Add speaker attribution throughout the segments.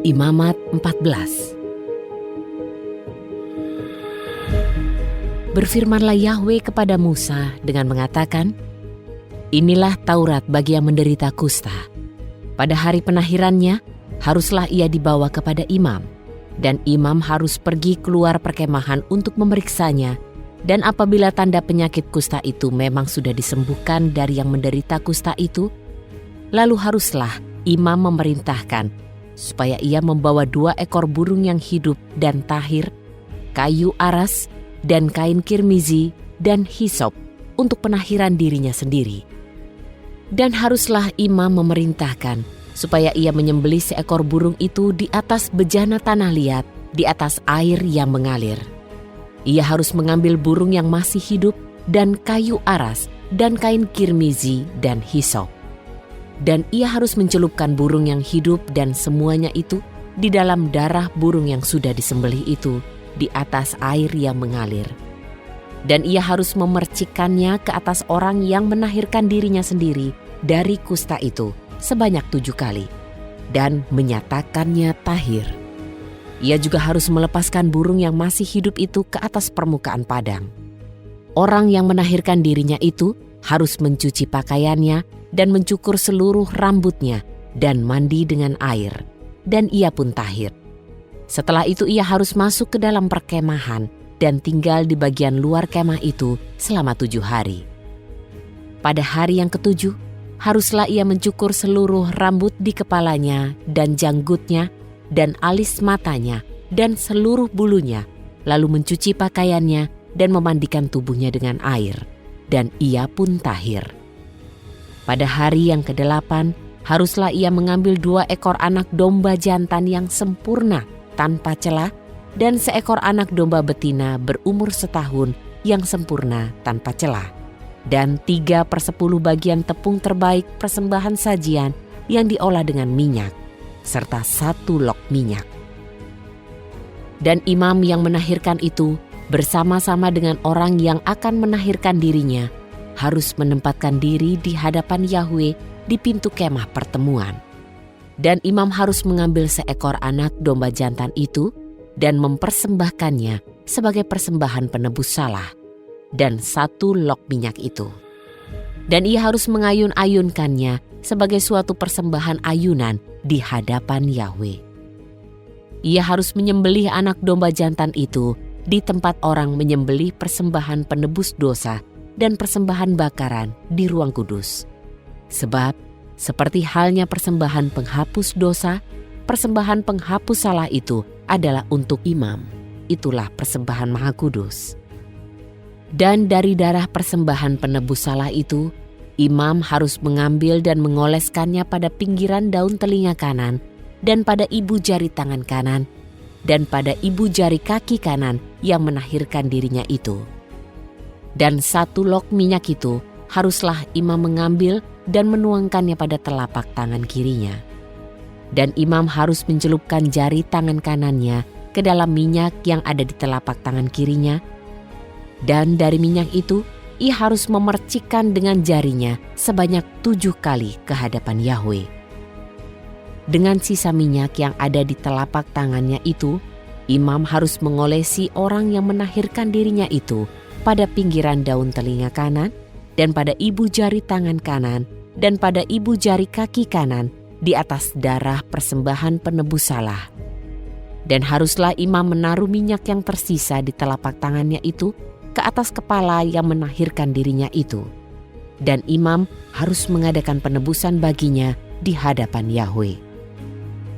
Speaker 1: Imamat 14. Berfirmanlah Yahwe kepada Musa dengan mengatakan, "Inilah Taurat bagi yang menderita kusta. Pada hari penahirannya, haruslah ia dibawa kepada imam, dan imam harus pergi keluar perkemahan untuk memeriksanya, dan apabila tanda penyakit kusta itu memang sudah disembuhkan dari yang menderita kusta itu, lalu haruslah imam memerintahkan supaya ia membawa 2 ekor burung yang hidup dan tahir, kayu aras, dan kain kirmizi, dan hisop untuk penahiran dirinya sendiri. Dan haruslah imam memerintahkan supaya ia menyembelih seekor burung itu di atas bejana tanah liat, di atas air yang mengalir. Ia harus mengambil burung yang masih hidup, dan kayu aras, dan kain kirmizi, dan hisop. Dan ia harus mencelupkan burung yang hidup dan semuanya itu di dalam darah burung yang sudah disembelih itu di atas air yang mengalir. Dan ia harus memercikannya ke atas orang yang menahirkan dirinya sendiri dari kusta itu sebanyak 7 kali, dan menyatakannya tahir. Ia juga harus melepaskan burung yang masih hidup itu ke atas permukaan padang. Orang yang menahirkan dirinya itu harus mencuci pakaiannya dan mencukur seluruh rambutnya dan mandi dengan air, dan ia pun tahir. Setelah itu ia harus masuk ke dalam perkemahan dan tinggal di bagian luar kemah itu selama 7 hari. Pada hari yang ke-7, haruslah ia mencukur seluruh rambut di kepalanya dan janggutnya dan alis matanya dan seluruh bulunya, lalu mencuci pakaiannya dan memandikan tubuhnya dengan air, dan ia pun tahir. Pada hari yang ke-8, haruslah ia mengambil 2 ekor anak domba jantan yang sempurna tanpa celah, dan seekor anak domba betina berumur 1 tahun yang sempurna tanpa celah, dan 3/10 bagian tepung terbaik persembahan sajian yang diolah dengan minyak, serta 1 log minyak. Dan imam yang menahirkan itu bersama-sama dengan orang yang akan menahirkan dirinya harus menempatkan diri di hadapan Yahwe di pintu kemah pertemuan. Dan imam harus mengambil seekor anak domba jantan itu dan mempersembahkannya sebagai persembahan penebus salah, dan 1 log minyak itu. Dan ia harus mengayun-ayunkannya sebagai suatu persembahan ayunan di hadapan Yahwe. Ia harus menyembelih anak domba jantan itu di tempat orang menyembelih persembahan penebus dosa dan persembahan bakaran di ruang kudus. Sebab seperti halnya persembahan penghapus dosa, persembahan penghapus salah itu adalah untuk imam. Itulah persembahan maha kudus. Dan dari darah persembahan penebus salah itu, imam harus mengambil dan mengoleskannya pada pinggiran daun telinga kanan, dan pada ibu jari tangan kanan, dan pada ibu jari kaki kanan yang menahirkan dirinya itu. Dan 1 log minyak itu haruslah imam mengambil dan menuangkannya pada telapak tangan kirinya. Dan imam harus mencelupkan jari tangan kanannya ke dalam minyak yang ada di telapak tangan kirinya. Dan dari minyak itu ia harus memercikkan dengan jarinya sebanyak 7 kali ke hadapan Yahwe. Dengan sisa minyak yang ada di telapak tangannya itu, imam harus mengolesi orang yang menahirkan dirinya itu pada pinggiran daun telinga kanan, dan pada ibu jari tangan kanan, dan pada ibu jari kaki kanan di atas darah persembahan penebus salah. Dan haruslah imam menaruh minyak yang tersisa di telapak tangannya itu ke atas kepala yang menahirkan dirinya itu. Dan imam harus mengadakan penebusan baginya di hadapan Yahwe.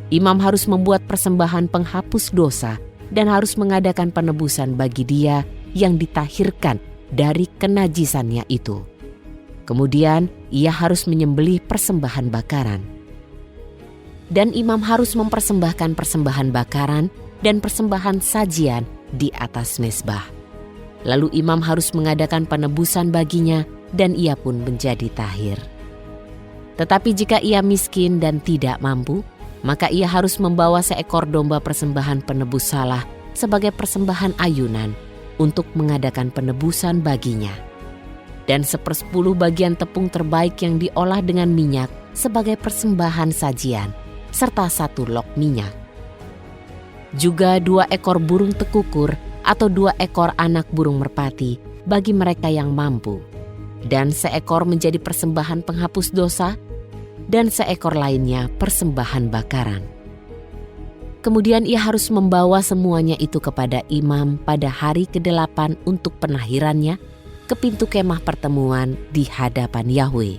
Speaker 1: Imam harus membuat persembahan penghapus dosa dan harus mengadakan penebusan bagi dia yang ditahirkan dari kenajisannya itu. Kemudian ia harus menyembelih persembahan bakaran. Dan imam harus mempersembahkan persembahan bakaran dan persembahan sajian di atas mezbah. Lalu imam harus mengadakan penebusan baginya dan ia pun menjadi tahir. Tetapi jika ia miskin dan tidak mampu, maka ia harus membawa seekor domba persembahan penebus salah sebagai persembahan ayunan untuk mengadakan penebusan baginya. Dan 1/10 bagian tepung terbaik yang diolah dengan minyak sebagai persembahan sajian, serta 1 log minyak juga 2 ekor burung tekukur atau 2 ekor anak burung merpati bagi mereka yang mampu, dan 1 ekor menjadi persembahan penghapus dosa, dan 1 ekor lainnya persembahan bakaran. Kemudian ia harus membawa semuanya itu kepada imam pada hari ke-8 untuk penahirannya ke pintu kemah pertemuan di hadapan Yahwe.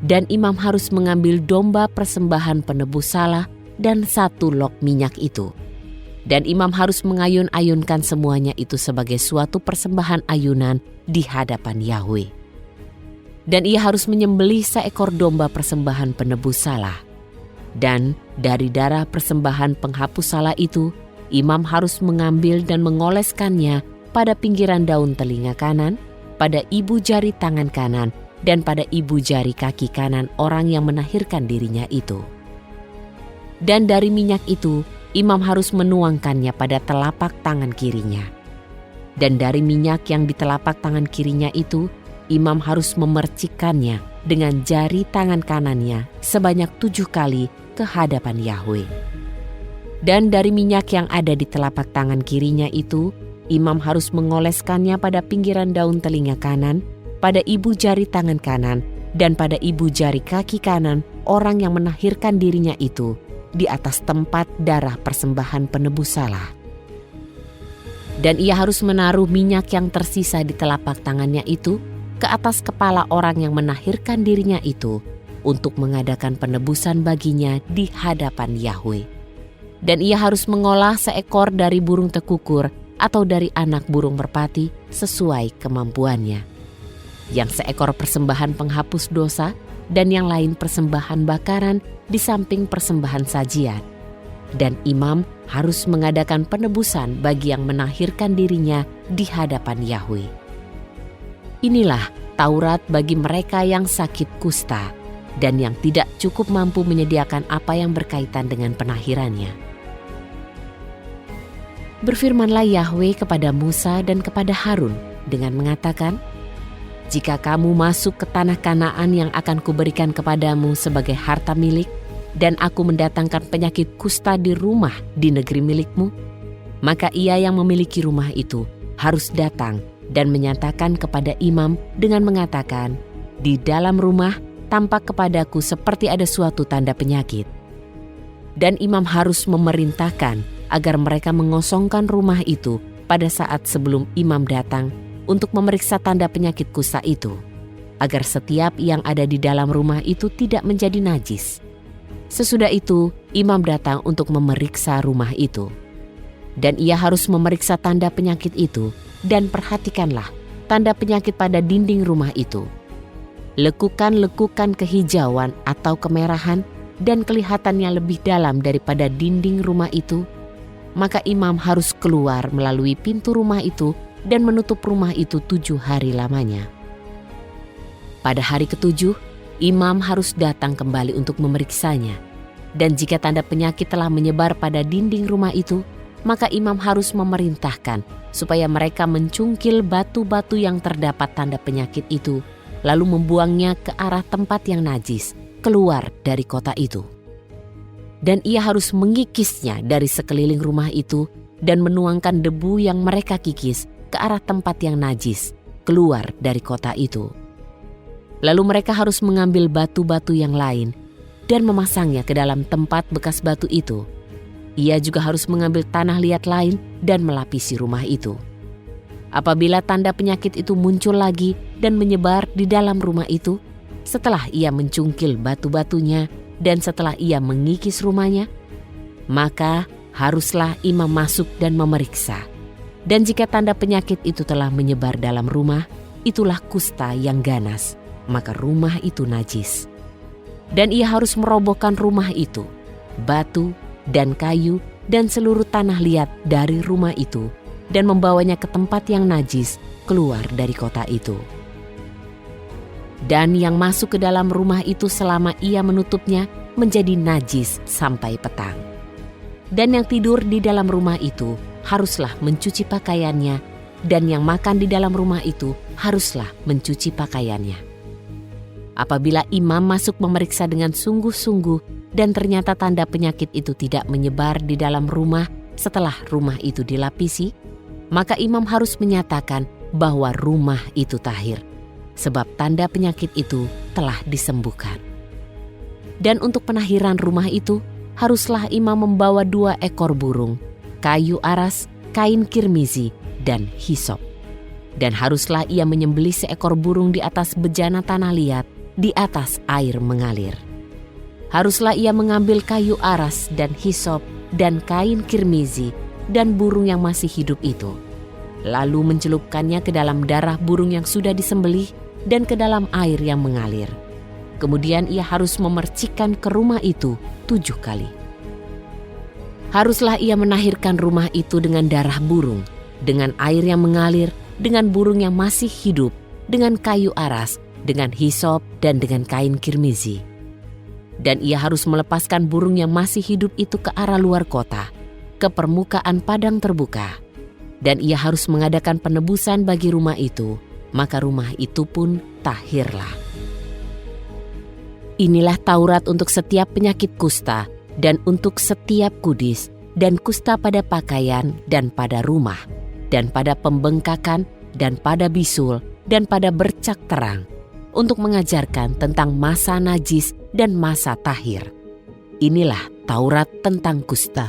Speaker 1: Dan imam harus mengambil domba persembahan penebus salah dan 1 log minyak itu. Dan imam harus mengayun-ayunkan semuanya itu sebagai suatu persembahan ayunan di hadapan Yahwe. Dan ia harus menyembelih 1 ekor domba persembahan penebus salah. Dan dari darah persembahan penghapus salah itu, imam harus mengambil dan mengoleskannya pada pinggiran daun telinga kanan, pada ibu jari tangan kanan, dan pada ibu jari kaki kanan orang yang menahirkan dirinya itu. Dan dari minyak itu, imam harus menuangkannya pada telapak tangan kirinya. Dan dari minyak yang di telapak tangan kirinya itu, imam harus memercikkannya dengan jari tangan kanannya sebanyak 7 kali ke hadapan Yahwe. Dan dari minyak yang ada di telapak tangan kirinya itu, imam harus mengoleskannya pada pinggiran daun telinga kanan, pada ibu jari tangan kanan, dan pada ibu jari kaki kanan orang yang menahirkan dirinya itu, di atas tempat darah persembahan penebus salah. Dan ia harus menaruh minyak yang tersisa di telapak tangannya itu ke atas kepala orang yang menahirkan dirinya itu untuk mengadakan penebusan baginya di hadapan Yahwe. Dan ia harus mengolah 1 ekor dari burung tekukur atau dari anak burung merpati sesuai kemampuannya. Yang 1 ekor persembahan penghapus dosa dan yang lain persembahan bakaran di samping persembahan sajian. Dan imam harus mengadakan penebusan bagi yang menahirkan dirinya di hadapan Yahwe. Inilah Taurat bagi mereka yang sakit kusta dan yang tidak cukup mampu menyediakan apa yang berkaitan dengan penahirannya. Berfirmanlah Yahwe kepada Musa dan kepada Harun dengan mengatakan, "Jika kamu masuk ke tanah Kanaan yang akan kuberikan kepadamu sebagai harta milik, dan aku mendatangkan penyakit kusta di rumah di negeri milikmu, maka ia yang memiliki rumah itu harus datang dan menyatakan kepada imam dengan mengatakan, 'Di dalam rumah tampak kepadaku seperti ada suatu tanda penyakit.' Dan imam harus memerintahkan agar mereka mengosongkan rumah itu pada saat sebelum imam datang untuk memeriksa tanda penyakit kusta itu, agar setiap yang ada di dalam rumah itu tidak menjadi najis. Sesudah itu, imam datang untuk memeriksa rumah itu. Dan ia harus memeriksa tanda penyakit itu, dan perhatikanlah tanda penyakit pada dinding rumah itu. Lekukan-lekukan kehijauan atau kemerahan dan kelihatannya lebih dalam daripada dinding rumah itu, maka imam harus keluar melalui pintu rumah itu dan menutup rumah itu 7 hari lamanya. Pada hari ke-7, imam harus datang kembali untuk memeriksanya. Dan jika tanda penyakit telah menyebar pada dinding rumah itu, maka imam harus memerintahkan supaya mereka mencungkil batu-batu yang terdapat tanda penyakit itu, lalu membuangnya ke arah tempat yang najis, keluar dari kota itu. Dan ia harus mengikisnya dari sekeliling rumah itu dan menuangkan debu yang mereka kikis ke arah tempat yang najis, keluar dari kota itu. Lalu mereka harus mengambil batu-batu yang lain dan memasangnya ke dalam tempat bekas batu itu. Ia juga harus mengambil tanah liat lain dan melapisi rumah itu. Apabila tanda penyakit itu muncul lagi dan menyebar di dalam rumah itu, setelah ia mencungkil batu-batunya dan setelah ia mengikis rumahnya, maka haruslah imam masuk dan memeriksa. Dan jika tanda penyakit itu telah menyebar dalam rumah, itulah kusta yang ganas, maka rumah itu najis. Dan ia harus merobohkan rumah itu, batu dan kayu dan seluruh tanah liat dari rumah itu, dan membawanya ke tempat yang najis keluar dari kota itu. Dan yang masuk ke dalam rumah itu selama ia menutupnya menjadi najis sampai petang. Dan yang tidur di dalam rumah itu haruslah mencuci pakaiannya, dan yang makan di dalam rumah itu haruslah mencuci pakaiannya. Apabila imam masuk memeriksa dengan sungguh-sungguh dan ternyata tanda penyakit itu tidak menyebar di dalam rumah setelah rumah itu dilapisi, maka imam harus menyatakan bahwa rumah itu tahir, sebab tanda penyakit itu telah disembuhkan. Dan untuk penahiran rumah itu, haruslah imam membawa 2 ekor burung, kayu aras, kain kirmizi, dan hisop. Dan haruslah ia menyembelih seekor burung di atas bejana tanah liat, di atas air mengalir. Haruslah ia mengambil kayu aras dan hisop dan kain kirmizi dan burung yang masih hidup itu, lalu mencelupkannya ke dalam darah burung yang sudah disembelih dan ke dalam air yang mengalir. Kemudian ia harus memercikkan ke rumah itu 7 kali. Haruslah ia menahirkan rumah itu dengan darah burung, dengan air yang mengalir, dengan burung yang masih hidup, dengan kayu aras, dengan hisop dan dengan kain kirmizi. Dan ia harus melepaskan burung yang masih hidup itu ke arah luar kota, ke permukaan padang terbuka. Dan ia harus mengadakan penebusan bagi rumah itu, maka rumah itu pun tahirlah. Inilah Taurat untuk setiap penyakit kusta, dan untuk setiap kudis, dan kusta pada pakaian, dan pada rumah, dan pada pembengkakan, dan pada bisul, dan pada bercak terang, untuk mengajarkan tentang masa najis dan masa tahir. Inilah Taurat tentang kusta.